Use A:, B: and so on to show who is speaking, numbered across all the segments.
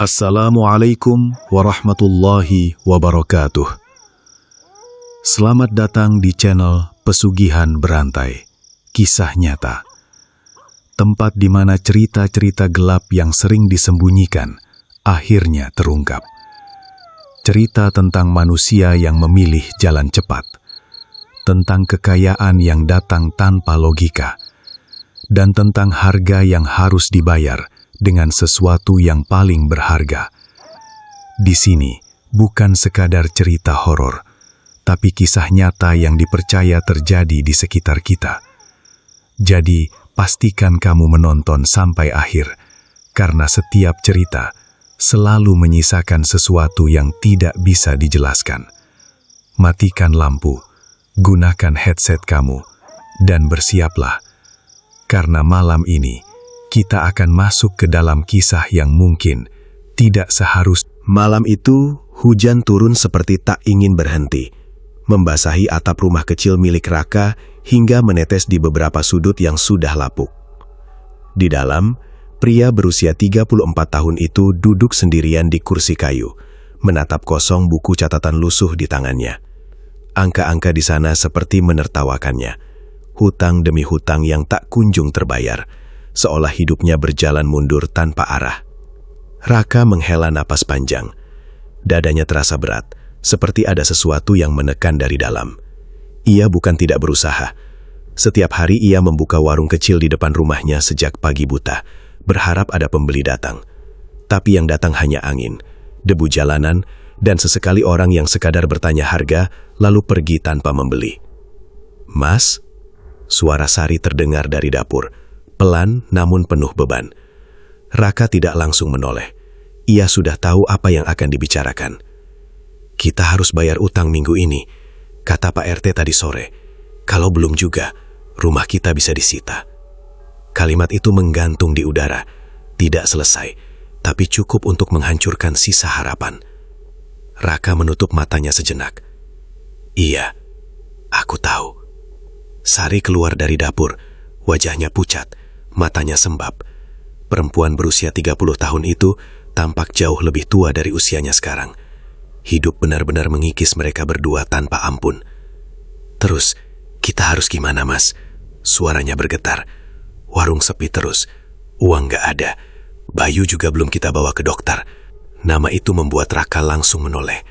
A: Assalamualaikum warahmatullahi wabarakatuh. Selamat datang di channel Pesugihan Berantai, kisah nyata. Tempat di mana cerita-cerita gelap yang sering disembunyikan akhirnya terungkap. Cerita tentang manusia yang memilih jalan cepat, tentang kekayaan yang datang tanpa logika, dan tentang harga yang harus dibayar dengan sesuatu yang paling berharga. Di sini bukan sekadar cerita horor, tapi kisah nyata yang dipercaya terjadi di sekitar kita. Jadi, pastikan kamu menonton sampai akhir, karena setiap cerita selalu menyisakan sesuatu yang tidak bisa dijelaskan. Matikan lampu, gunakan headset kamu, dan bersiaplah, karena malam ini kita akan masuk ke dalam kisah yang mungkin tidak seharusnya.
B: Malam itu, hujan turun seperti tak ingin berhenti, membasahi atap rumah kecil milik Raka hingga menetes di beberapa sudut yang sudah lapuk. Di dalam, pria berusia 34 tahun itu duduk sendirian di kursi kayu, menatap kosong buku catatan lusuh di tangannya. Angka-angka di sana seperti menertawakannya, hutang demi hutang yang tak kunjung terbayar, seolah hidupnya berjalan mundur tanpa arah. Raka menghela napas panjang. Dadanya terasa berat, seperti ada sesuatu yang menekan dari dalam. Ia bukan tidak berusaha. Setiap hari ia membuka warung kecil di depan rumahnya sejak pagi buta, berharap ada pembeli datang. Tapi yang datang hanya angin, debu jalanan, dan sesekali orang yang sekadar bertanya harga, lalu pergi tanpa membeli. "Mas?" Suara Sari terdengar dari dapur, pelan namun penuh beban. Raka tidak langsung menoleh. Ia sudah tahu apa yang akan dibicarakan. "Kita harus bayar utang minggu ini," kata Pak RT tadi sore. "Kalau belum juga, rumah kita bisa disita." Kalimat itu menggantung di udara, tidak selesai, tapi cukup untuk menghancurkan sisa harapan. Raka menutup matanya sejenak. "Iya, aku tahu." Sari keluar dari dapur, wajahnya pucat, matanya sembab. Perempuan berusia 30 tahun itu tampak jauh lebih tua dari usianya sekarang. Hidup benar-benar mengikis mereka berdua tanpa ampun. "Terus, kita harus gimana, Mas?" Suaranya bergetar. "Warung sepi terus, uang gak ada. Bayu juga belum kita bawa ke dokter." Nama itu membuat Raka langsung menoleh.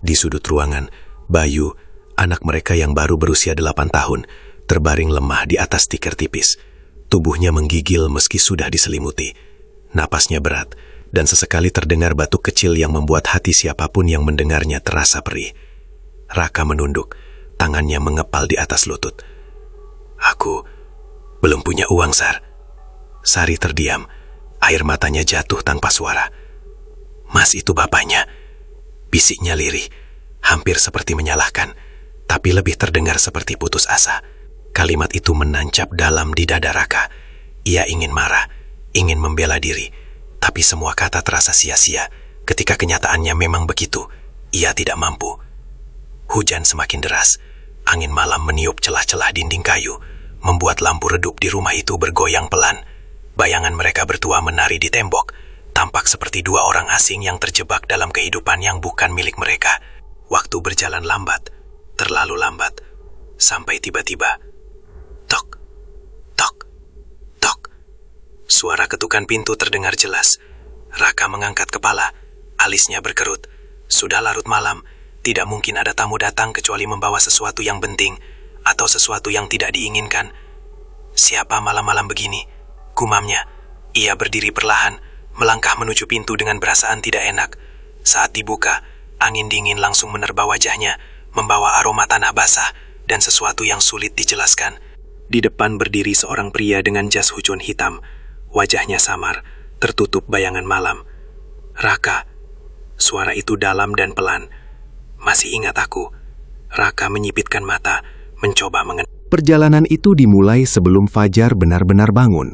B: Di sudut ruangan, Bayu, anak mereka yang baru berusia 8 tahun, terbaring lemah di atas tikar tipis. Tubuhnya menggigil meski sudah diselimuti. Napasnya berat, dan sesekali terdengar batuk kecil yang membuat hati siapapun yang mendengarnya terasa perih. Raka menunduk, tangannya mengepal di atas lutut. "Aku belum punya uang, Sar." Sari terdiam, air matanya jatuh tanpa suara. "Mas itu bapaknya," bisiknya lirih, hampir seperti menyalahkan, tapi lebih terdengar seperti putus asa. Kalimat itu menancap dalam di dada Raka. Ia ingin marah, ingin membela diri, tapi semua kata terasa sia-sia. Ketika kenyataannya memang begitu, ia tidak mampu. Hujan semakin deras, angin malam meniup celah-celah dinding kayu, membuat lampu redup di rumah itu bergoyang pelan. Bayangan mereka bertua menari di tembok, tampak seperti dua orang asing yang terjebak dalam kehidupan yang bukan milik mereka. Waktu berjalan lambat, terlalu lambat, sampai tiba-tiba, tok, tok, tok. Suara ketukan pintu terdengar jelas. Raka mengangkat kepala, alisnya berkerut. Sudah larut malam, tidak mungkin ada tamu datang kecuali membawa sesuatu yang penting atau sesuatu yang tidak diinginkan. "Siapa malam-malam begini?" gumamnya. Ia berdiri perlahan, melangkah menuju pintu dengan perasaan tidak enak. Saat dibuka, angin dingin langsung menerpa wajahnya, membawa aroma tanah basah dan sesuatu yang sulit dijelaskan. Di depan berdiri seorang pria dengan jas hujan hitam. Wajahnya samar, tertutup bayangan malam. "Raka." Suara itu dalam dan pelan. "Masih ingat aku?" Raka menyipitkan mata, mencoba mengenal. Perjalanan itu dimulai sebelum fajar benar-benar bangun.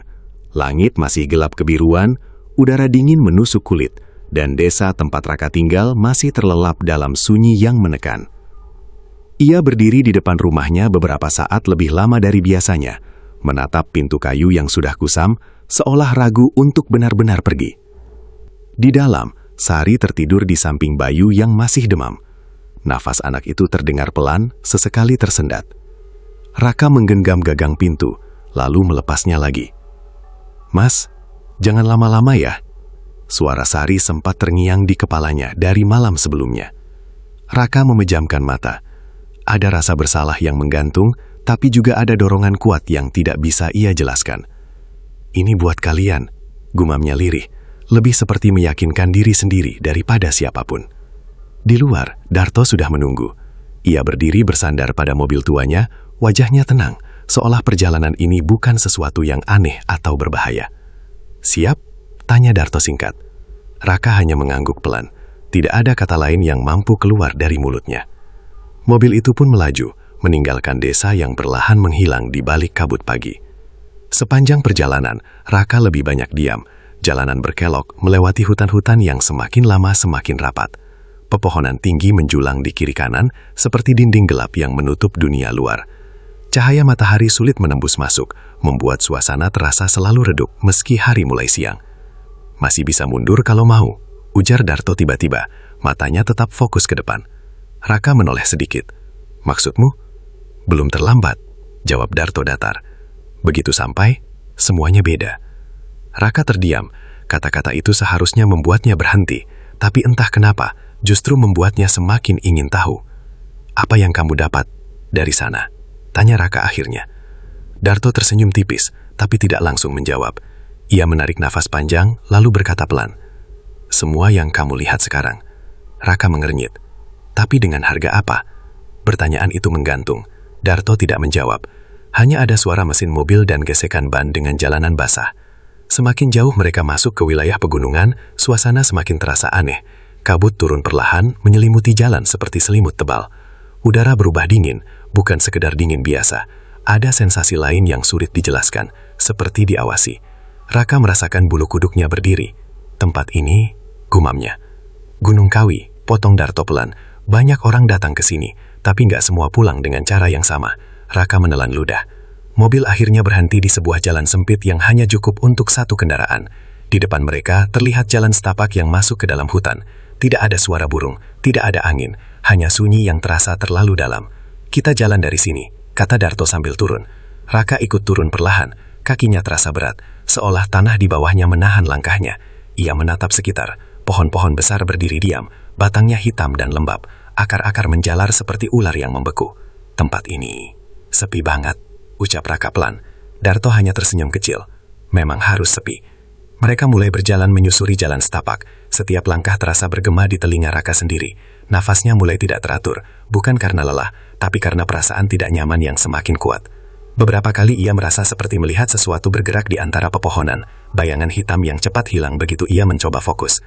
B: Langit masih gelap kebiruan, udara dingin menusuk kulit, dan desa tempat Raka tinggal masih terlelap dalam sunyi yang menekan. Ia berdiri di depan rumahnya beberapa saat lebih lama dari biasanya, menatap pintu kayu yang sudah kusam, seolah ragu untuk benar-benar pergi. Di dalam, Sari tertidur di samping Bayu yang masih demam. Nafas anak itu terdengar pelan, sesekali tersendat. Raka menggenggam gagang pintu, lalu melepasnya lagi. "Mas, jangan lama-lama ya." Suara Sari sempat terngiang di kepalanya dari malam sebelumnya. Raka memejamkan mata. Ada rasa bersalah yang menggantung, tapi juga ada dorongan kuat yang tidak bisa ia jelaskan. "Ini buat kalian," gumamnya lirih, lebih seperti meyakinkan diri sendiri daripada siapapun. Di luar, Darto sudah menunggu. Ia berdiri bersandar pada mobil tuanya, wajahnya tenang, seolah perjalanan ini bukan sesuatu yang aneh atau berbahaya. "Siap?" tanya Darto singkat. Raka hanya mengangguk pelan. Tidak ada kata lain yang mampu keluar dari mulutnya. Mobil itu pun melaju, meninggalkan desa yang perlahan menghilang di balik kabut pagi. Sepanjang perjalanan, Raka lebih banyak diam. Jalanan berkelok melewati hutan-hutan yang semakin lama semakin rapat. Pepohonan tinggi menjulang di kiri kanan seperti dinding gelap yang menutup dunia luar. Cahaya matahari sulit menembus masuk, membuat suasana terasa selalu redup meski hari mulai siang. "Masih bisa mundur kalau mau," ujar Darto tiba-tiba, matanya tetap fokus ke depan. Raka menoleh sedikit. "Maksudmu?" "Belum terlambat," jawab Darto datar. Begitu sampai, semuanya beda. Raka terdiam. Kata-kata itu seharusnya membuatnya berhenti, tapi entah kenapa, justru membuatnya semakin ingin tahu. "Apa yang kamu dapat dari sana?" tanya Raka akhirnya. Darto tersenyum tipis, tapi tidak langsung menjawab. Ia menarik nafas panjang, lalu berkata pelan, "Semua yang kamu lihat sekarang." Raka mengernyit. "Tapi dengan harga apa?" Pertanyaan itu menggantung. Darto tidak menjawab. Hanya ada suara mesin mobil dan gesekan ban dengan jalanan basah. Semakin jauh mereka masuk ke wilayah pegunungan, suasana semakin terasa aneh. Kabut turun perlahan, menyelimuti jalan seperti selimut tebal. Udara berubah dingin, bukan sekedar dingin biasa. Ada sensasi lain yang sulit dijelaskan, seperti diawasi. Raka merasakan bulu kuduknya berdiri. "Tempat ini," gumamnya. "Gunung Kawi," potong Darto pelan. "Banyak orang datang ke sini, tapi nggak semua pulang dengan cara yang sama." Raka menelan ludah. Mobil akhirnya berhenti di sebuah jalan sempit yang hanya cukup untuk satu kendaraan. Di depan mereka terlihat jalan setapak yang masuk ke dalam hutan. Tidak ada suara burung, tidak ada angin, hanya sunyi yang terasa terlalu dalam. "Kita jalan dari sini," kata Darto sambil turun. Raka ikut turun perlahan, kakinya terasa berat, seolah tanah di bawahnya menahan langkahnya. Ia menatap sekitar, pohon-pohon besar berdiri diam, batangnya hitam dan lembab, akar-akar menjalar seperti ular yang membeku. "Tempat ini sepi banget," ucap Raka pelan. Darto hanya tersenyum kecil. Memang harus sepi. Mereka mulai berjalan menyusuri jalan setapak. Setiap langkah terasa bergema di telinga Raka sendiri. Nafasnya mulai tidak teratur, bukan karena lelah, tapi karena perasaan tidak nyaman yang semakin kuat. Beberapa kali ia merasa seperti melihat sesuatu bergerak di antara pepohonan, bayangan hitam yang cepat hilang begitu ia mencoba fokus.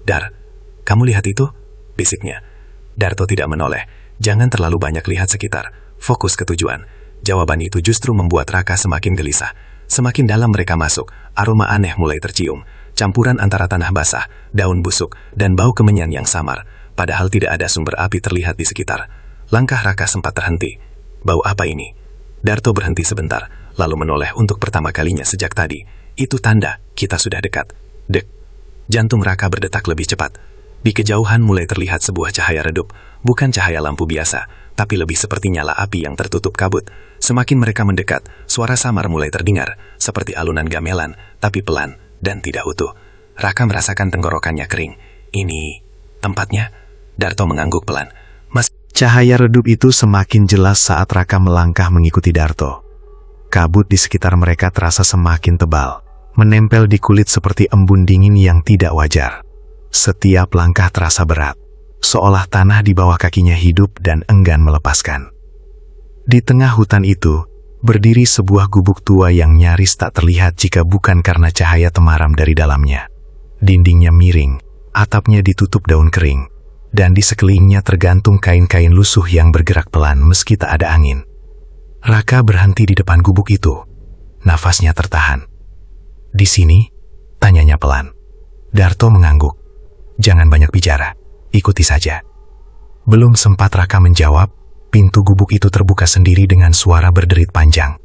B: "Dar, kamu lihat itu?" bisiknya. Darto tidak menoleh. "Jangan terlalu banyak lihat sekitar, fokus ke tujuan." Jawaban itu justru membuat Raka semakin gelisah. Semakin dalam mereka masuk, aroma aneh mulai tercium. Campuran antara tanah basah, daun busuk, dan bau kemenyan yang samar. Padahal tidak ada sumber api terlihat di sekitar. Langkah Raka sempat terhenti. "Bau apa ini?" Darto berhenti sebentar, lalu menoleh untuk pertama kalinya sejak tadi. "Itu tanda, kita sudah dekat." Dek. Jantung Raka berdetak lebih cepat. Di kejauhan mulai terlihat sebuah cahaya redup. Bukan cahaya lampu biasa, tapi lebih seperti nyala api yang tertutup kabut. Semakin mereka mendekat, suara samar mulai terdengar, seperti alunan gamelan, tapi pelan dan tidak utuh. Raka merasakan tenggorokannya kering. "Ini tempatnya?" Darto mengangguk pelan.
A: Cahaya redup itu semakin jelas saat Raka melangkah mengikuti Darto. Kabut di sekitar mereka terasa semakin tebal, menempel di kulit seperti embun dingin yang tidak wajar. Setiap langkah terasa berat, seolah tanah di bawah kakinya hidup dan enggan melepaskan. Di tengah hutan itu, berdiri sebuah gubuk tua yang nyaris tak terlihat jika bukan karena cahaya temaram dari dalamnya. Dindingnya miring, atapnya ditutup daun kering, dan di sekelilingnya tergantung kain-kain lusuh yang bergerak pelan meski tak ada angin. Raka berhenti di depan gubuk itu. Nafasnya tertahan. "Di sini?" tanyanya pelan. Darto mengangguk. "Jangan banyak bicara, ikuti saja." Belum sempat Raka menjawab, pintu gubuk itu terbuka sendiri dengan suara berderit panjang.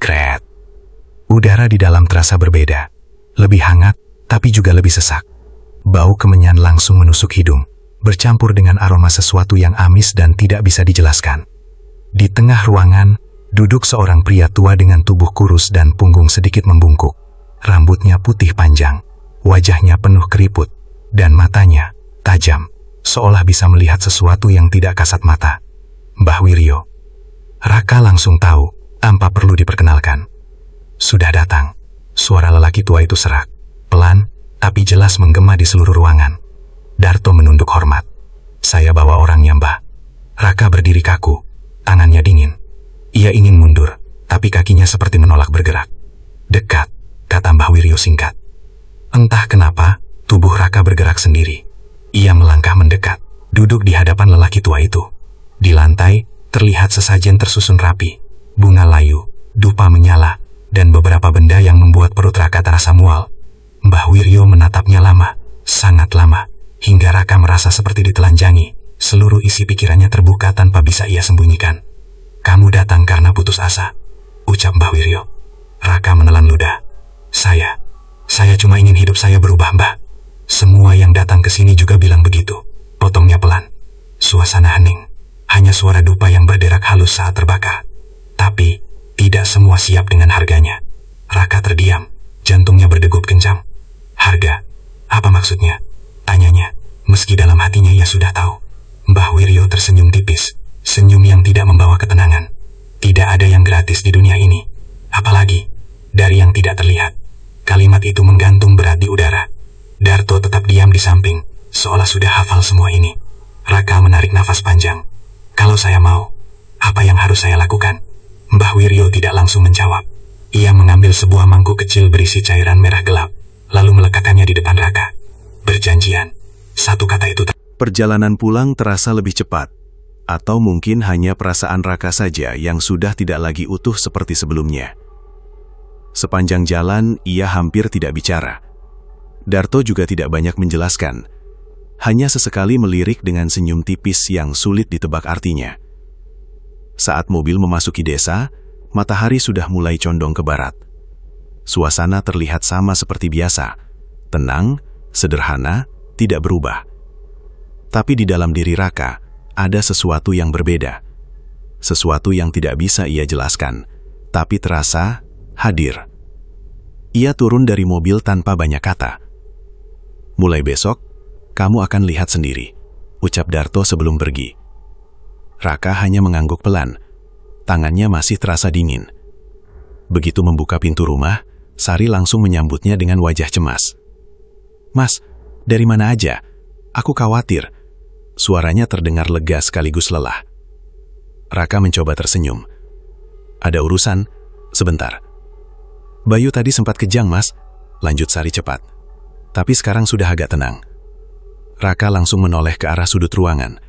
A: Kret. Udara di dalam terasa berbeda. Lebih hangat, tapi juga lebih sesak.
C: Bau kemenyan langsung menusuk hidung, bercampur dengan aroma sesuatu yang amis dan tidak bisa dijelaskan. Di tengah ruangan, duduk seorang pria tua dengan tubuh kurus dan punggung sedikit membungkuk. Rambutnya putih panjang, wajahnya penuh keriput, dan matanya tajam, seolah bisa melihat sesuatu yang tidak kasat mata. Mbah Wiryo. Raka langsung tahu tanpa perlu diperkenalkan. Sudah datang. Suara lelaki tua itu serak, pelan, tapi jelas menggema di seluruh ruangan. Darto menunduk hormat. Saya bawa orangnya, Mbah. Raka berdiri kaku, tangannya dingin. Ia ingin mundur, tapi kakinya seperti menolak bergerak. Dekat, kata Mbah Wiryo singkat. Entah kenapa, tubuh Raka bergerak sendiri. Ia melangkah mendekat, duduk di hadapan lelaki tua itu. Di lantai, terlihat sesajen tersusun rapi, bunga layu, dupa menyala, dan beberapa benda yang membuat perut Raka terasa mual. Mbah Wiryo menatapnya lama, sangat lama, hingga Raka merasa seperti ditelanjangi. Seluruh isi pikirannya terbuka tanpa bisa ia sembunyikan. Kamu datang karena putus asa, ucap Mbah Wiryo. Raka menelan ludah. Saya cuma ingin hidup saya berubah, Mbah. Semua yang datang ke sini juga bilang begitu, potongnya pelan. Suasana hening, hanya suara dupa yang berderak halus saat terbakar. Tapi, tidak semua siap dengan harganya. Raka terdiam, jantungnya berdegup kencang. Harga? Apa maksudnya? Tanyanya, meski dalam hatinya ia sudah tahu. Mbah Wiryo tersenyum tipis, senyum yang tidak membawa ketenangan. Tidak ada yang gratis di dunia ini, apalagi dari yang tidak terlihat. Kalimat itu menggantung berat di udara. Darto tetap diam di samping, seolah sudah hafal semua ini. Raka menarik nafas panjang. Kalau saya mau, apa yang harus saya lakukan? Mbah Wiryo tidak langsung menjawab. Ia mengambil sebuah mangkuk kecil berisi cairan merah gelap, lalu meletakkannya di depan Raka. Berjanjian. Satu kata itu.
A: Perjalanan pulang terasa lebih cepat. Atau mungkin hanya perasaan Raka saja yang sudah tidak lagi utuh seperti sebelumnya. Sepanjang jalan, ia hampir tidak bicara. Darto juga tidak banyak menjelaskan. Hanya sesekali melirik dengan senyum tipis yang sulit ditebak artinya. Saat mobil memasuki desa, matahari sudah mulai condong ke barat. Suasana terlihat sama seperti biasa, tenang, sederhana, tidak berubah. Tapi di dalam diri Raka, ada sesuatu yang berbeda. Sesuatu yang tidak bisa ia jelaskan, tapi terasa hadir. Ia turun dari mobil tanpa banyak kata. Mulai besok, kamu akan lihat sendiri, ucap Darto sebelum pergi. Raka hanya mengangguk pelan, tangannya masih terasa dingin. Begitu membuka pintu rumah, Sari langsung menyambutnya dengan wajah cemas. Mas, dari mana aja? Aku khawatir. Suaranya terdengar lega sekaligus lelah. Raka mencoba tersenyum. Ada urusan? Sebentar. Bayu tadi sempat kejang, Mas, lanjut Sari cepat. Tapi sekarang sudah agak tenang. Raka langsung menoleh ke arah sudut ruangan.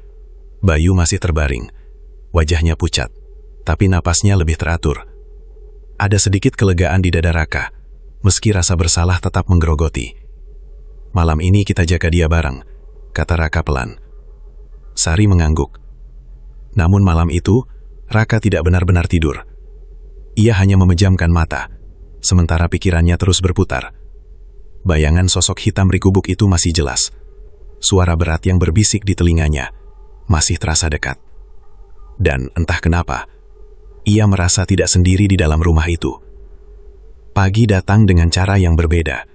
A: Bayu masih terbaring. Wajahnya pucat, tapi napasnya lebih teratur. Ada sedikit kelegaan di dada Raka, meski rasa bersalah tetap menggerogoti. Malam ini kita jaga dia bareng, kata Raka pelan. Sari mengangguk. Namun malam itu, Raka tidak benar-benar tidur. Ia hanya memejamkan mata, sementara pikirannya terus berputar. Bayangan sosok hitam rikubuk itu masih jelas. Suara berat yang berbisik di telinganya masih terasa dekat. Dan entah kenapa, ia merasa tidak sendiri di dalam rumah itu. Pagi datang dengan cara yang berbeda.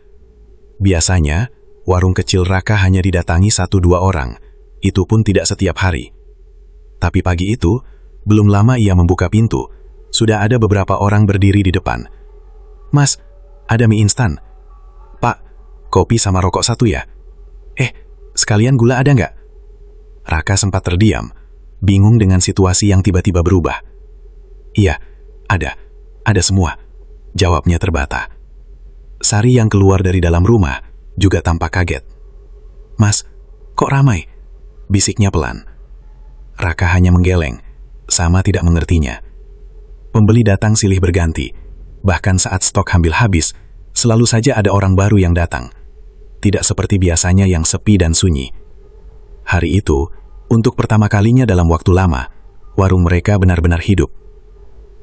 A: Biasanya, warung kecil Raka hanya didatangi 1-2 orang, itu pun tidak setiap hari. Tapi pagi itu, belum lama ia membuka pintu, sudah ada beberapa orang berdiri di depan. Mas, ada mie instan. Pak, kopi sama rokok 1 ya? Sekalian gula ada nggak? Raka sempat terdiam, bingung dengan situasi yang tiba-tiba berubah. Iya, ada semua, jawabnya terbata. Sari yang keluar dari dalam rumah juga tampak kaget. Mas, kok ramai? Bisiknya pelan. Raka hanya menggeleng, sama tidak mengertinya. Pembeli datang silih berganti, bahkan saat stok hampir habis, selalu saja ada orang baru yang datang. Tidak seperti biasanya yang sepi dan sunyi. Hari itu, untuk pertama kalinya dalam waktu lama, warung mereka benar-benar hidup.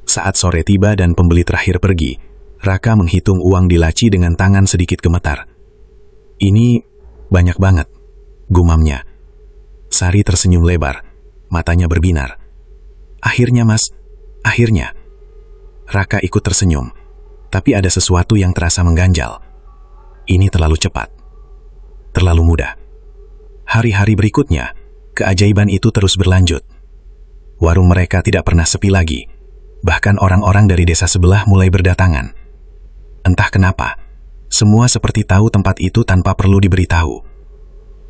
A: Saat sore tiba dan pembeli terakhir pergi, Raka menghitung uang di laci dengan tangan sedikit gemetar. Ini
C: Banyak banget, gumamnya. Sari tersenyum lebar, matanya berbinar. Akhirnya Mas, akhirnya. Raka ikut tersenyum, tapi ada sesuatu yang terasa mengganjal. Ini terlalu cepat, terlalu mudah. Hari-hari berikutnya, keajaiban itu terus berlanjut. Warung mereka tidak pernah sepi lagi, bahkan orang-orang dari desa sebelah mulai berdatangan. Entah kenapa, semua seperti tahu tempat itu tanpa perlu diberitahu.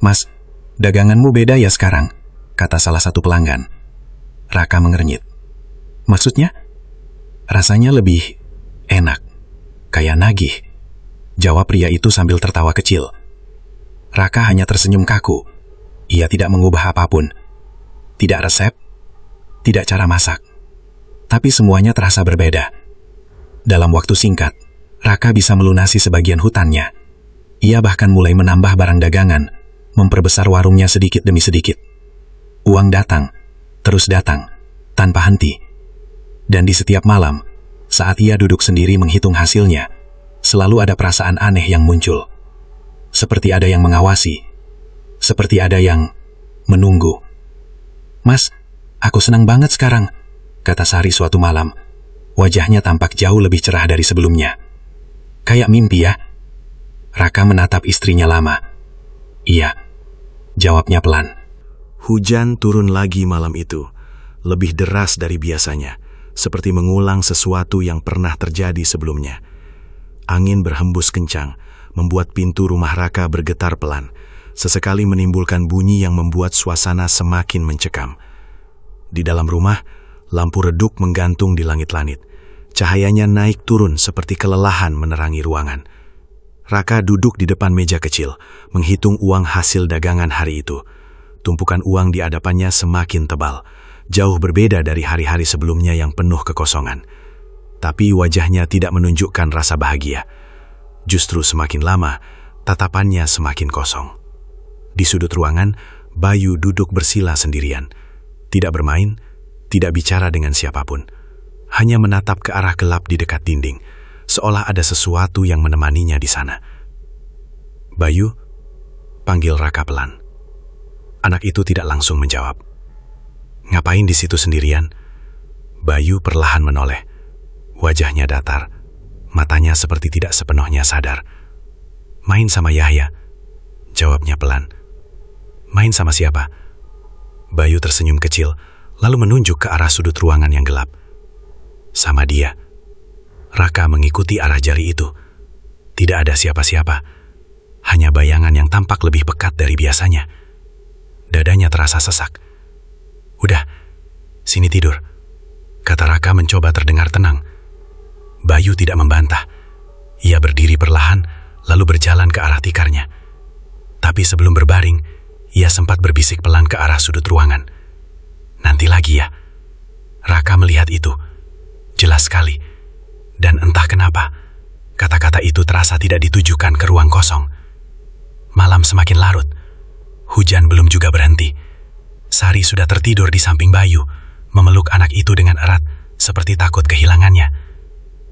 C: Mas, daganganmu beda ya sekarang, kata salah satu pelanggan. Raka mengernyit. Maksudnya? Rasanya lebih enak, kayak nagih, jawab pria itu sambil tertawa kecil. Raka hanya tersenyum kaku. Ia tidak mengubah apapun. Tidak resep, tidak cara masak. Tapi semuanya terasa berbeda. Dalam waktu singkat, Raka bisa melunasi sebagian hutannya. Ia bahkan mulai menambah barang dagangan, memperbesar warungnya sedikit demi sedikit. Uang datang, terus datang, tanpa henti. Dan di setiap malam, saat ia duduk sendiri menghitung hasilnya, selalu ada perasaan aneh yang muncul. Seperti ada yang mengawasi, seperti ada yang menunggu. Mas, aku senang banget sekarang, kata Sari suatu malam. Wajahnya tampak jauh lebih cerah dari sebelumnya. Kayak mimpi ya? Raka menatap istrinya lama. Iya, jawabnya pelan.
B: Hujan turun lagi malam itu, lebih deras dari biasanya, seperti mengulang sesuatu yang pernah terjadi sebelumnya. Angin berhembus kencang, membuat pintu rumah Raka bergetar pelan, sesekali menimbulkan bunyi yang membuat suasana semakin mencekam. Di dalam rumah, lampu redup menggantung di langit-langit. Cahayanya naik turun seperti kelelahan menerangi ruangan. Raka duduk di depan meja kecil, menghitung uang hasil dagangan hari itu. Tumpukan uang di hadapannya semakin tebal, jauh berbeda dari hari-hari sebelumnya yang penuh kekosongan. Tapi wajahnya tidak menunjukkan rasa bahagia. Justru semakin lama, tatapannya semakin kosong. Di sudut ruangan, Bayu duduk bersila sendirian. Tidak bermain, tidak bicara dengan siapapun. Hanya menatap ke arah gelap di dekat dinding, seolah ada sesuatu yang menemaninya di sana. Bayu, panggil Raka pelan. Anak itu tidak langsung menjawab. Ngapain di situ sendirian? Bayu perlahan menoleh. Wajahnya datar, matanya seperti tidak sepenuhnya sadar. Main sama Yahya, jawabnya pelan. Main sama siapa? Bayu tersenyum kecil, lalu menunjuk ke arah sudut ruangan yang gelap. Sama dia. Raka mengikuti arah jari itu. Tidak ada siapa-siapa, hanya bayangan yang tampak lebih pekat dari biasanya. Dadanya terasa sesak. Udah, sini tidur, kata Raka mencoba terdengar tenang. Bayu tidak membantah. Ia berdiri perlahan, lalu berjalan ke arah tikarnya. Tapi sebelum berbaring, ia sempat berbisik pelan ke arah sudut ruangan. Nanti lagi ya. Raka melihat itu. Jelas sekali. Dan entah kenapa, kata-kata itu terasa tidak ditujukan ke ruang kosong. Malam semakin larut. Hujan belum juga berhenti. Sari sudah tertidur di samping Bayu, memeluk anak itu dengan erat, seperti takut kehilangannya.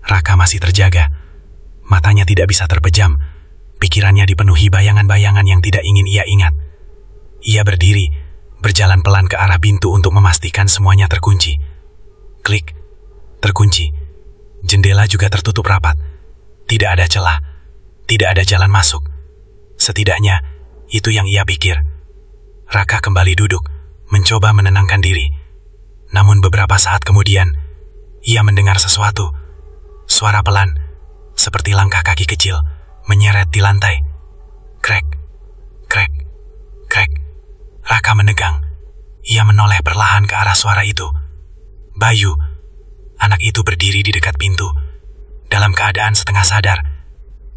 B: Raka masih terjaga. Matanya tidak bisa terpejam. Pikirannya dipenuhi bayangan-bayangan yang tidak ingin ia ingat. Ia berdiri, berjalan pelan ke arah pintu untuk memastikan semuanya terkunci. Klik, terkunci. Jendela juga tertutup rapat. Tidak ada celah, tidak ada jalan masuk. Setidaknya, itu yang ia pikir. Raka kembali duduk, mencoba menenangkan diri. Namun beberapa saat kemudian, ia mendengar sesuatu. Suara pelan, seperti langkah kaki kecil, menyeret di lantai. Krek, krek, krek. Raka menegang. Ia menoleh perlahan ke arah suara itu. Bayu, anak itu berdiri di dekat pintu, dalam keadaan setengah sadar.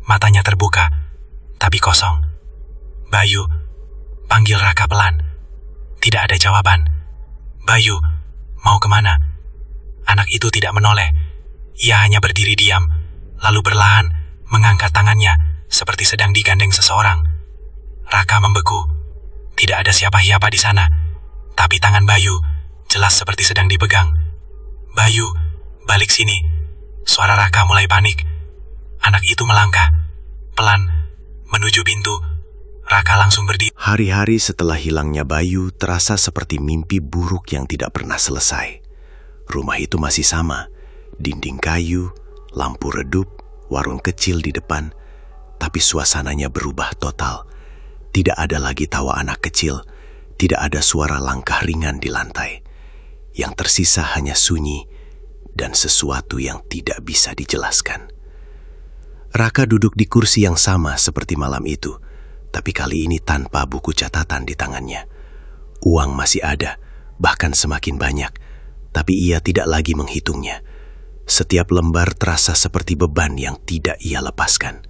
B: Matanya terbuka, tapi kosong. Bayu, panggil Raka pelan. Tidak ada jawaban. Bayu, mau kemana? Anak itu tidak menoleh. Ia hanya berdiri diam, lalu perlahan mengangkat tangannya seperti sedang digandeng seseorang. Raka membeku. Tidak ada siapa-siapa di sana, tapi tangan Bayu jelas seperti sedang dipegang. Bayu, balik sini. Suara Raka mulai panik. Anak itu melangkah, pelan, menuju pintu.
C: Raka langsung berdiri.
B: Hari-hari setelah hilangnya Bayu terasa seperti mimpi buruk yang tidak pernah selesai. Rumah itu masih sama, dinding kayu, lampu redup, warung kecil di depan, tapi suasananya berubah total. Tidak ada lagi tawa anak kecil, tidak ada suara langkah ringan di lantai. Yang tersisa hanya sunyi dan sesuatu yang tidak bisa dijelaskan. Raka duduk di kursi yang sama seperti malam itu, tapi kali ini tanpa buku catatan di tangannya. Uang masih ada, bahkan semakin banyak, tapi ia tidak lagi menghitungnya. Setiap lembar terasa seperti beban yang tidak ia lepaskan.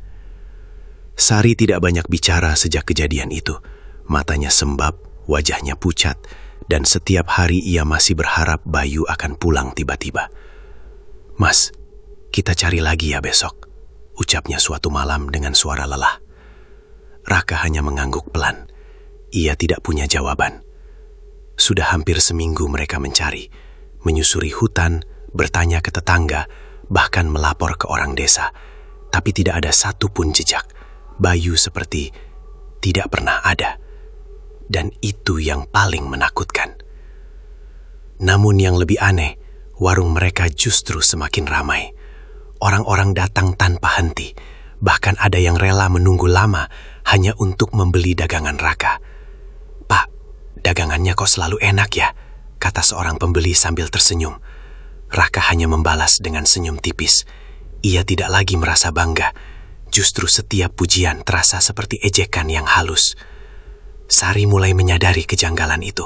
B: Sari tidak banyak bicara sejak kejadian itu. Matanya sembab, wajahnya pucat, dan setiap hari ia masih berharap Bayu akan pulang tiba-tiba. "Mas, kita cari lagi ya besok," ucapnya suatu malam dengan suara lelah. Raka hanya mengangguk pelan. Ia tidak punya jawaban. Sudah hampir seminggu mereka mencari, menyusuri hutan, bertanya ke tetangga, bahkan melapor ke orang desa. Tapi tidak ada satupun jejak. Bayu seperti tidak pernah ada. Dan itu yang paling menakutkan. Namun yang lebih aneh, warung mereka justru semakin ramai. Orang-orang datang tanpa henti. Bahkan ada yang rela menunggu lama hanya untuk membeli dagangan Raka. "Pak, dagangannya kok selalu enak ya?" kata seorang pembeli sambil tersenyum. Raka hanya membalas dengan senyum tipis. Ia tidak lagi merasa bangga. Justru setiap pujian terasa seperti ejekan yang halus. Sari mulai menyadari kejanggalan itu.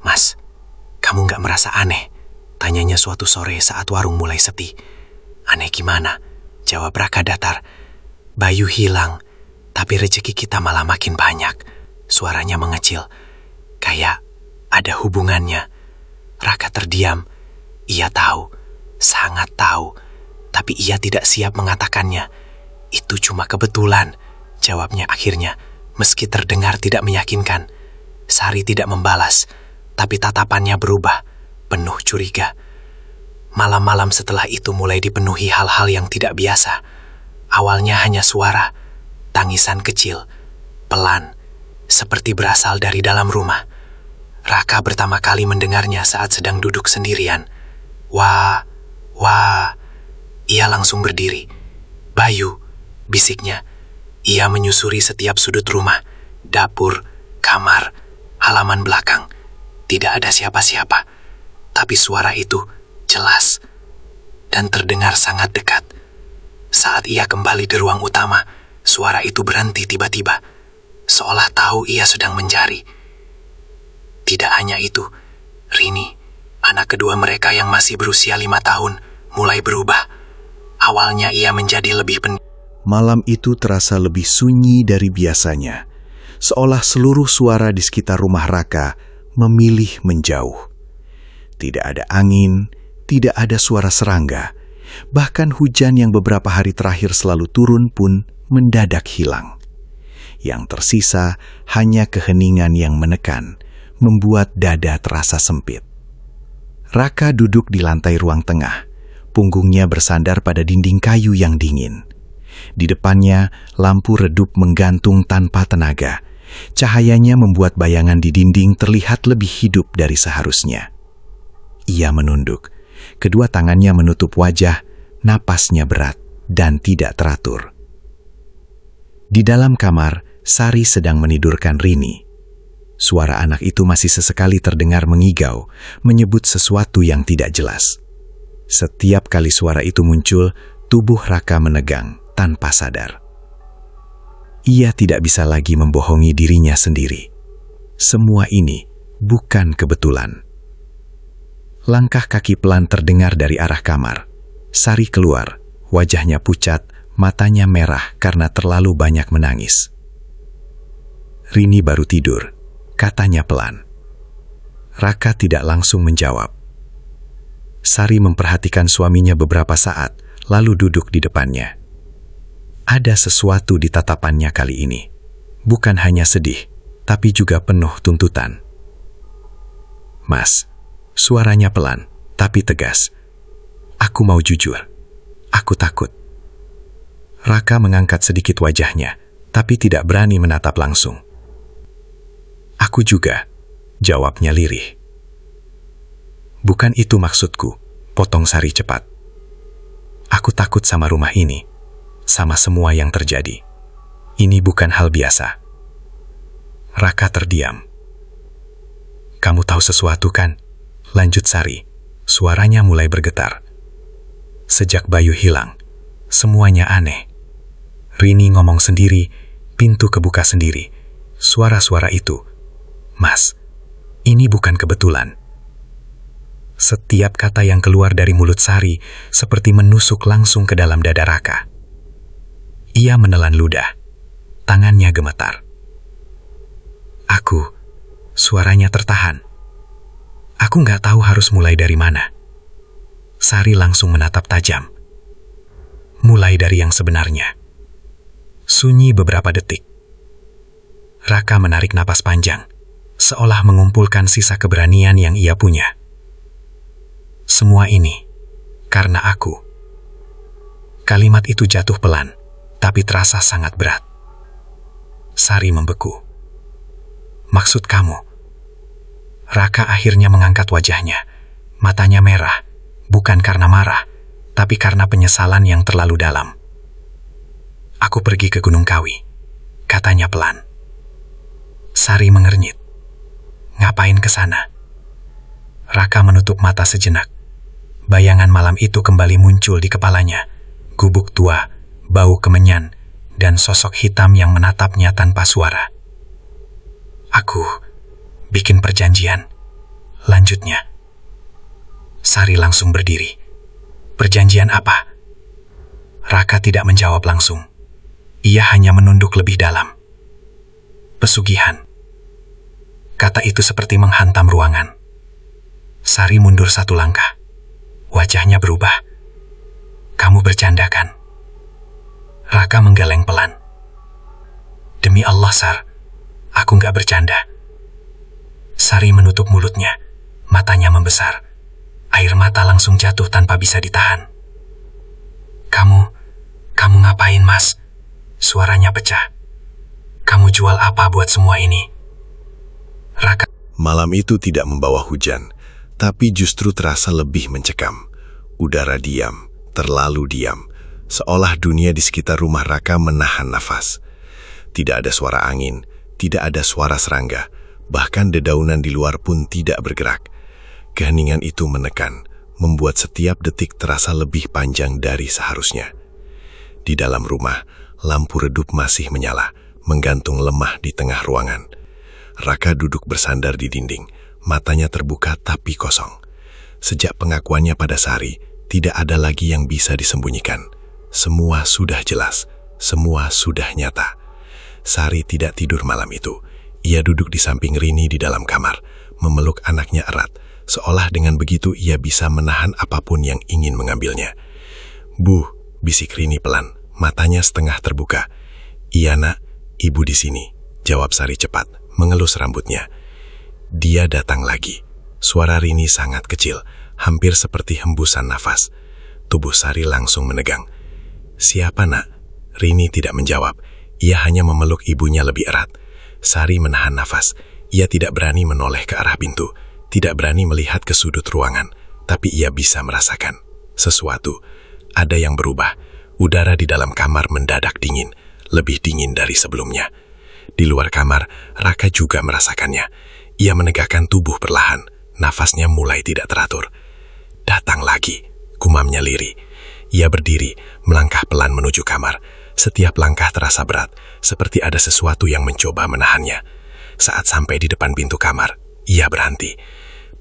B: "Mas, kamu gak merasa aneh?" tanyanya suatu sore saat warung mulai sepi. "Aneh gimana?" jawab Raka datar. "Bayu hilang, tapi rezeki kita malah makin banyak." Suaranya mengecil, kayak ada hubungannya. Raka terdiam. Ia tahu, sangat tahu, tapi ia tidak siap mengatakannya. "Itu cuma kebetulan," jawabnya akhirnya, meski terdengar tidak meyakinkan. Sari tidak membalas, tapi tatapannya berubah, penuh curiga. Malam-malam setelah itu mulai dipenuhi hal-hal yang tidak biasa. Awalnya hanya suara, tangisan kecil, pelan, seperti berasal dari dalam rumah. Raka pertama kali mendengarnya saat sedang duduk sendirian. Wah, ia langsung berdiri. "Bayu," bisiknya. Ia menyusuri setiap sudut rumah, dapur, kamar, halaman belakang. Tidak ada siapa-siapa, tapi suara itu jelas dan terdengar sangat dekat. Saat ia kembali di ruang utama, suara itu berhenti tiba-tiba, seolah tahu ia sedang mencari. Tidak hanya itu, Rini, anak kedua mereka yang masih berusia 5 tahun, mulai berubah. Awalnya ia menjadi lebih pendiam.
A: Malam itu terasa lebih sunyi dari biasanya, seolah seluruh suara di sekitar rumah Raka memilih menjauh. Tidak ada angin, tidak ada suara serangga, bahkan hujan yang beberapa hari terakhir selalu turun pun mendadak hilang. Yang tersisa hanya keheningan yang menekan, membuat dada terasa sempit. Raka duduk di lantai ruang tengah, punggungnya bersandar pada dinding kayu yang dingin. Di depannya, lampu redup menggantung tanpa tenaga. Cahayanya membuat bayangan di dinding terlihat lebih hidup dari seharusnya. Ia menunduk. Kedua tangannya menutup wajah, napasnya berat dan tidak teratur. Di dalam kamar, Sari sedang menidurkan Rini. Suara anak itu masih sesekali terdengar mengigau, menyebut sesuatu yang tidak jelas. Setiap kali suara itu muncul, tubuh Raka menegang tanpa sadar. Ia tidak bisa lagi membohongi dirinya sendiri. Semua ini bukan kebetulan. Langkah kaki pelan terdengar dari arah kamar. Sari keluar, wajahnya pucat, matanya merah karena terlalu banyak menangis. "Rini baru tidur," katanya pelan. Raka tidak langsung menjawab. Sari memperhatikan suaminya beberapa saat, lalu duduk di depannya. Ada sesuatu di tatapannya kali ini. Bukan hanya sedih, tapi juga penuh tuntutan. "Mas," suaranya pelan, tapi tegas. "Aku mau jujur. Aku takut." Raka mengangkat sedikit wajahnya,
C: tapi tidak berani menatap langsung. Aku juga, jawabnya lirih. Bukan itu maksudku, potong Sari cepat. Aku takut sama rumah ini, sama semua yang terjadi. Ini bukan hal biasa. Raka terdiam. Kamu tahu sesuatu kan? Lanjut Sari, suaranya mulai bergetar. Sejak Bayu hilang, semuanya aneh. Rini ngomong sendiri, pintu kebuka sendiri. Suara-suara itu, Mas, ini bukan kebetulan. Setiap kata yang keluar dari mulut Sari seperti menusuk langsung ke dalam dada Raka. Ia menelan ludah, tangannya gemetar. Aku, suaranya tertahan. Aku nggak tahu harus mulai dari mana. Sari langsung menatap tajam. Mulai dari yang sebenarnya. Sunyi beberapa detik. Raka menarik napas panjang, seolah mengumpulkan sisa keberanian yang ia punya. Semua ini karena aku. Kalimat itu jatuh pelan, tapi terasa sangat berat. Sari membeku. Maksud kamu? Raka akhirnya mengangkat wajahnya. Matanya merah, bukan karena marah, tapi karena penyesalan yang terlalu dalam. Aku pergi ke Gunung Kawi, katanya pelan. Sari mengernyit. Ngapain ke sana? Raka menutup mata sejenak. Bayangan malam itu kembali muncul di kepalanya. Gubuk tua, bau kemenyan, dan sosok hitam yang menatapnya tanpa suara. Aku bikin perjanjian. Lanjutnya. Sari langsung berdiri. Perjanjian apa? Raka tidak menjawab langsung. Ia hanya menunduk lebih dalam. Pesugihan. Kata itu seperti menghantam ruangan. Sari mundur satu langkah. Wajahnya berubah. Kamu bercanda kan? Raka menggeleng pelan. Demi Allah, Sar, aku nggak bercanda. Sari menutup mulutnya, matanya membesar. Air mata langsung jatuh tanpa bisa ditahan. Kamu ngapain, Mas? Suaranya pecah. Kamu jual apa buat semua ini? Raka.
B: Malam itu tidak membawa hujan, tapi justru terasa lebih mencekam. Udara diam, terlalu diam, seolah dunia di sekitar rumah Raka menahan nafas. Tidak ada suara angin, tidak ada suara serangga, bahkan dedaunan di luar pun tidak bergerak. Keheningan itu menekan, membuat setiap detik terasa lebih panjang dari seharusnya. Di dalam rumah, lampu redup masih menyala, menggantung lemah di tengah ruangan. Raka duduk bersandar di dinding, matanya terbuka tapi kosong. Sejak pengakuannya pada Sari, tidak ada lagi yang bisa disembunyikan. Semua sudah jelas, semua sudah nyata. Sari tidak tidur malam itu. Ia duduk di samping Rini di dalam kamar, memeluk anaknya erat, seolah dengan begitu ia bisa menahan apapun yang ingin mengambilnya. Bu, bisik Rini pelan, matanya setengah terbuka. Iya nak, ibu di sini, jawab Sari cepat, mengelus rambutnya. Dia datang lagi. Suara Rini sangat kecil, hampir seperti hembusan nafas. Tubuh Sari langsung menegang. Siapa nak? Rini tidak menjawab. Ia hanya memeluk ibunya lebih erat. Sari menahan nafas. Ia tidak berani menoleh ke arah pintu, tidak berani melihat ke sudut ruangan, tapi ia bisa merasakan sesuatu. Ada yang berubah. Udara di dalam kamar mendadak dingin, lebih dingin dari sebelumnya. Di luar kamar, Raka juga merasakannya. Ia menegakkan tubuh perlahan, nafasnya mulai tidak teratur. Datang lagi, gumamnya lirih. Ia berdiri, melangkah pelan menuju kamar. Setiap langkah terasa berat, seperti ada sesuatu yang mencoba menahannya. Saat sampai di depan pintu kamar, ia berhenti.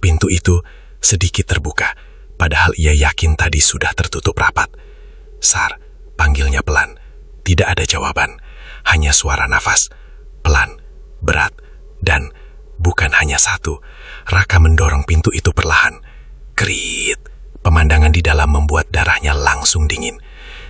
B: Pintu itu sedikit terbuka, padahal ia yakin tadi sudah tertutup rapat. Sar, panggilnya pelan. Tidak ada jawaban, hanya suara nafas. Pelan, berat, dan bukan hanya satu. Raka mendorong pintu itu perlahan. Kerit. Pemandangan di dalam membuat darahnya langsung dingin.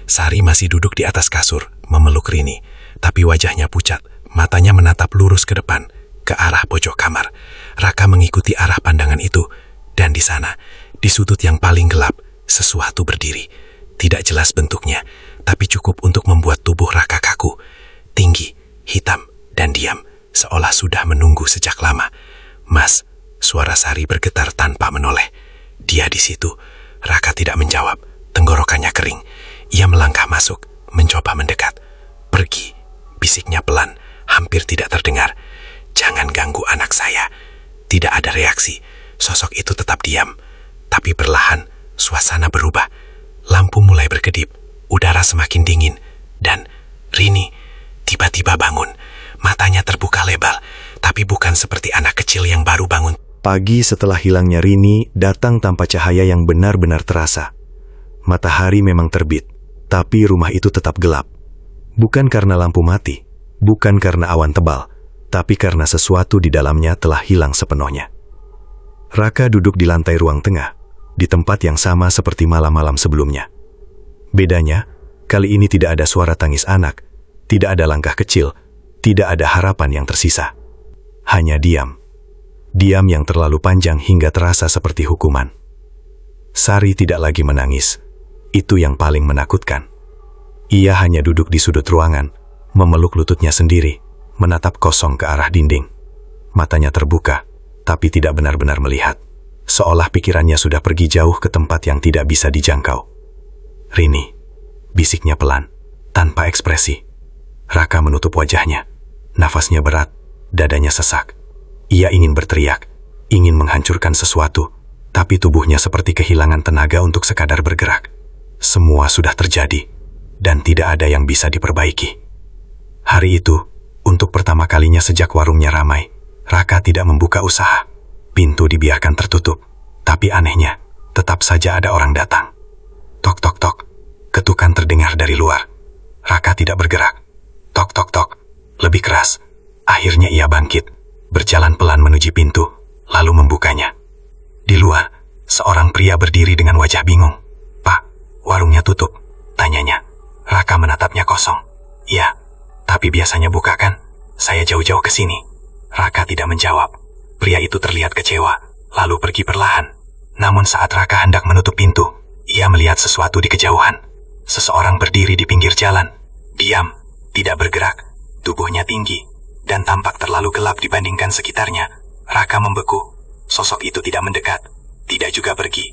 B: Sari masih duduk di atas kasur, memeluk Rini, tapi wajahnya pucat, matanya menatap lurus ke depan, ke arah pojok kamar. Raka mengikuti arah pandangan itu, dan di sana, di sudut yang paling gelap, sesuatu berdiri. Tidak jelas bentuknya, tapi cukup untuk membuat tubuh Raka kaku. tinggi, hitam, dan diam, seolah sudah menunggu sejak lama. "Mas," suara Sari bergetar tanpa menoleh. "Dia di situ." Raka tidak menjawab, tenggorokannya kering. Ia melangkah masuk, mencoba mendekat. "Pergi," bisiknya pelan, hampir tidak terdengar. "Jangan ganggu anak saya." Tidak ada reaksi, sosok itu tetap diam. Tapi perlahan, suasana berubah. Lampu mulai berkedip, udara semakin dingin, dan Rini tiba-tiba bangun. Matanya terbuka lebar, tapi bukan seperti anak kecil yang baru bangun.
C: Pagi setelah hilangnya Rini datang tanpa cahaya yang benar-benar terasa. Matahari memang terbit, tapi rumah itu tetap gelap. Bukan karena lampu mati, bukan karena awan tebal, tapi karena sesuatu di dalamnya telah hilang sepenuhnya. Raka duduk di lantai ruang tengah, di tempat yang sama seperti malam-malam sebelumnya. Bedanya, kali ini tidak ada suara tangis anak, tidak ada langkah kecil, tidak ada harapan yang tersisa. Hanya diam. Diam yang terlalu panjang hingga terasa seperti hukuman. Sari tidak lagi menangis. Itu yang paling menakutkan. Ia hanya duduk di sudut ruangan, memeluk lututnya sendiri, menatap kosong ke arah dinding. Matanya terbuka, tapi tidak benar-benar melihat. Seolah pikirannya sudah pergi jauh ke tempat yang tidak bisa dijangkau. "Rini," bisiknya pelan, tanpa ekspresi. Raka menutup wajahnya. Nafasnya berat, dadanya sesak. Ia ingin berteriak, ingin menghancurkan sesuatu, tapi tubuhnya seperti kehilangan tenaga untuk sekadar bergerak. Semua sudah terjadi, dan tidak ada yang bisa diperbaiki. Hari itu, untuk pertama kalinya sejak warungnya ramai, Raka tidak membuka usaha. Pintu dibiarkan tertutup, tapi anehnya, tetap saja ada orang datang. Tok tok tok, ketukan terdengar dari luar. Raka tidak bergerak. Tok tok tok, lebih keras. Akhirnya ia bangkit, berjalan pelan menuju pintu, lalu membukanya. Di luar, seorang pria berdiri dengan wajah bingung. "Pak, warungnya tutup?" tanyanya. Raka menatapnya kosong. "Ya, tapi biasanya buka kan? Saya jauh-jauh ke sini." Raka tidak menjawab. Pria itu terlihat kecewa, lalu pergi perlahan. Namun saat Raka hendak menutup pintu, ia melihat sesuatu di kejauhan. Seseorang berdiri di pinggir jalan, diam, tidak bergerak, tubuhnya tinggi, dan tampak terlalu gelap dibandingkan sekitarnya. Raka membeku. Sosok itu tidak mendekat, tidak juga pergi,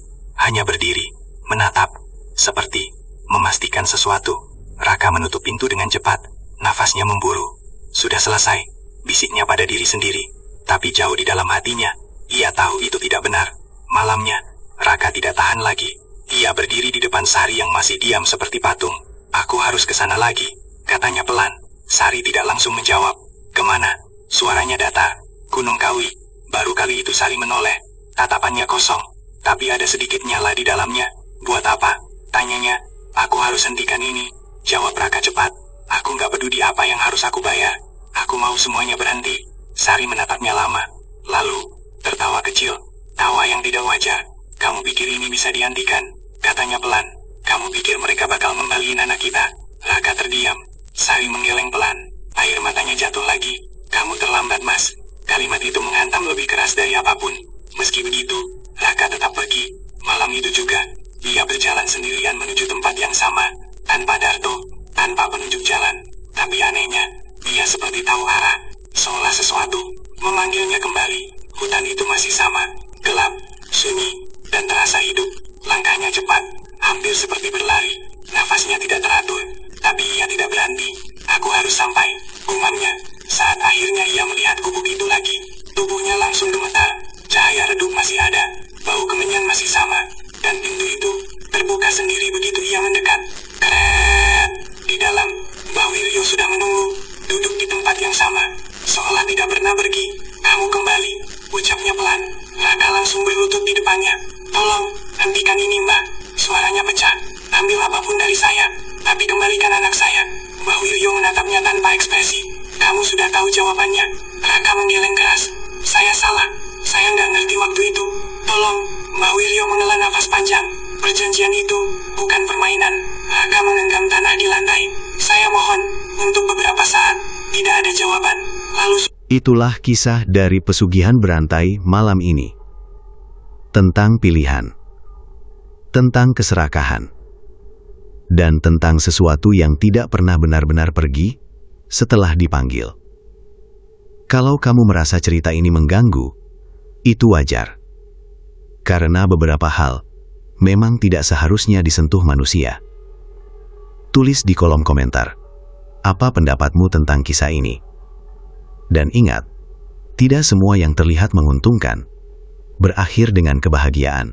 C: hanya berdiri, menatap, seperti memastikan sesuatu. Raka menutup pintu dengan cepat, nafasnya memburu. Sudah selesai, bisiknya pada diri sendiri, tapi jauh di dalam hatinya, ia tahu itu tidak benar. Malamnya, Raka tidak tahan lagi. Ia berdiri di depan Sari yang masih diam seperti patung. "Aku harus ke sana lagi," katanya pelan. Sari tidak langsung menjawab. "Kemana?" Suaranya datar. "Gunung Kawi." Baru kali itu Sari menoleh. Tatapannya kosong, tapi ada sedikit nyala di dalamnya. "Buat apa?" tanyanya. "Aku harus hentikan ini," jawab Raka cepat. "Aku nggak peduli apa yang harus aku bayar. Aku mau semuanya berhenti." Sari menatapnya lama, lalu tertawa kecil, tawa yang tidak wajar. "Kamu pikir ini bisa dihentikan?" katanya pelan. "Kamu pikir mereka bakal ngembaliin anak kita?" Raka terdiam. Sari menggeleng pelan, air matanya jatuh lagi. "Kamu terlambat, Mas." Kalimat itu menghantam lebih keras dari apapun. Meski begitu, Raka tetap pergi. Malam itu juga, dia berjalan sendirian menuju tempat yang sama, tanpa Darto, tanpa penunjuk jalan. Tapi anehnya, dia seperti tahu arah, seolah sesuatu memanggilnya kembali. Hutan itu masih sama, gelap, sunyi, dan terasa hidup. Langkahnya cepat, hampir seperti berlari. Nafasnya tidak teratur, tapi ia tidak berhenti. "Aku harus sampai," gumamnya. Saat akhirnya ia melihat gubuk itu lagi, tubuhnya langsung gemetar. Cahaya redup masih ada, bau kemenyan masih sama, dan pintu itu terbuka sendiri begitu ia mendekat. Keret! Di dalam, Mbah Wiryo sudah menunggu, duduk di tempat yang sama, seolah tidak pernah pergi. "Kamu kembali," ucapnya pelan. Raka langsung berlutut di depannya. "Tolong, hentikan ini, Mbah." Suaranya pecah. "Ambil apapun dari saya, tapi kembalikan anak saya." Mbah Wiryo menatapnya tanpa ekspresi. "Kamu sudah tahu jawabannya." Raka menggeleng keras. "Saya salah. Saya nggak ngerti waktu itu. Tolong." Mbah Wiryo menghela nafas panjang. "Perjanjian itu bukan permainan." Raka menggenggam tanah di lantai. "Saya mohon, untuk beberapa saat, tidak ada jawaban." Lalu
A: Itulah kisah dari Pesugihan Berantai malam ini. Tentang pilihan, tentang keserakahan, dan tentang sesuatu yang tidak pernah benar-benar pergi,
B: setelah dipanggil. Kalau kamu merasa cerita ini mengganggu, itu wajar. Karena beberapa hal memang tidak seharusnya disentuh manusia. Tulis di kolom komentar, apa pendapatmu tentang kisah ini? Dan ingat, tidak semua yang terlihat menguntungkan berakhir dengan kebahagiaan.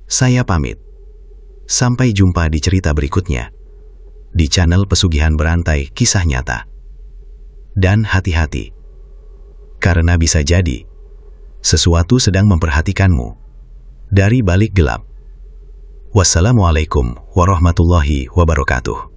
B: Saya pamit. Sampai jumpa di cerita berikutnya di channel Pesugihan Berantai Kisah Nyata. Dan hati-hati, karena bisa jadi sesuatu sedang memperhatikanmu dari balik gelap. Wassalamualaikum warahmatullahi wabarakatuh.